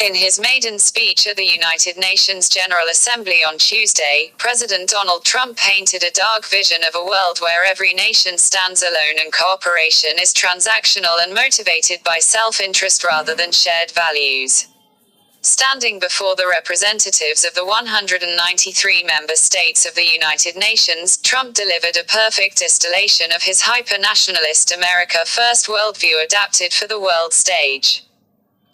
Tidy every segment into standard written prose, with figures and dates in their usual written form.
In his maiden speech at the United Nations General Assembly on Tuesday, President Donald Trump painted a dark vision of a world where every nation stands alone and cooperation is transactional and motivated by self-interest rather than shared values. Standing before the representatives of the 193 member states of the United Nations, Trump delivered a perfect distillation of his hyper-nationalist America First worldview adapted for the world stage.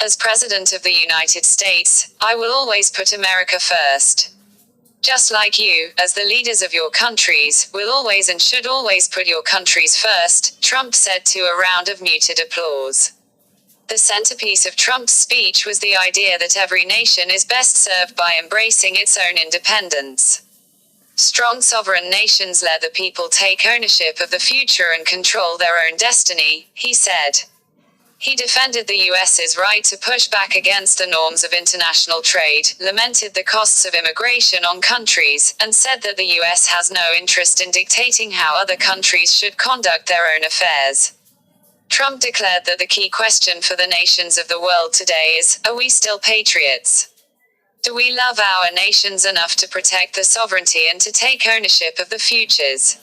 As President of the United States, I will always put America first. Just like you, as the leaders of your countries, will always and should always put your countries first, Trump said to a round of muted applause. The centerpiece of Trump's speech was the idea that every nation is best served by embracing its own independence. Strong sovereign nations let the people take ownership of the future and control their own destiny, he said. He defended the US's right to push back against the norms of international trade, lamented the costs of immigration on countries, and said that the US has no interest in dictating how other countries should conduct their own affairs. Trump declared that the key question for the nations of the world today is, are we still patriots? Do we love our nations enough to protect the sovereignty and to take ownership of the futures?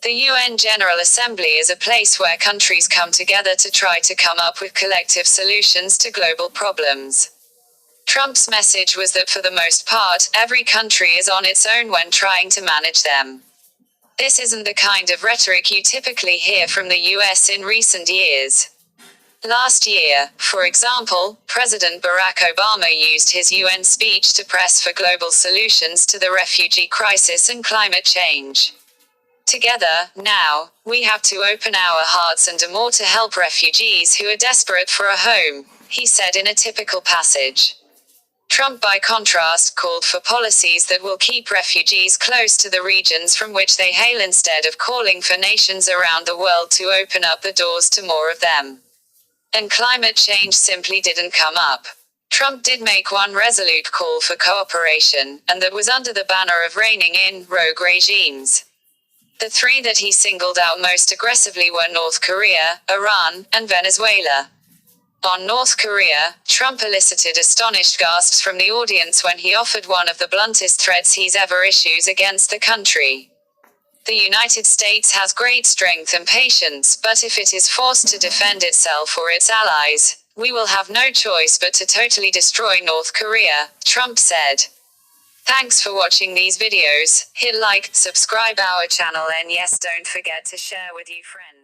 The UN General Assembly is a place where countries come together to try to come up with collective solutions to global problems. Trump's message was that for the most part, every country is on its own when trying to manage them. This isn't the kind of rhetoric you typically hear from the US in recent years. Last year, for example, President Barack Obama used his UN speech to press for global solutions to the refugee crisis and climate change. Together, now, we have to open our hearts and do more to help refugees who are desperate for a home, he said in a typical passage. Trump, by contrast, called for policies that will keep refugees close to the regions from which they hail instead of calling for nations around the world to open up the doors to more of them. And climate change simply didn't come up. Trump did make one resolute call for cooperation, and that was under the banner of reining in rogue regimes. The three that he singled out most aggressively were North Korea, Iran, and Venezuela. On North Korea, Trump elicited astonished gasps from the audience when he offered one of the bluntest threats he's ever issued against the country. The United States has great strength and patience, but if it is forced to defend itself or its allies, we will have no choice but to totally destroy North Korea, Trump said. Thanks for watching these videos. Hit like, subscribe our channel, and yes, don't forget to share with your friends.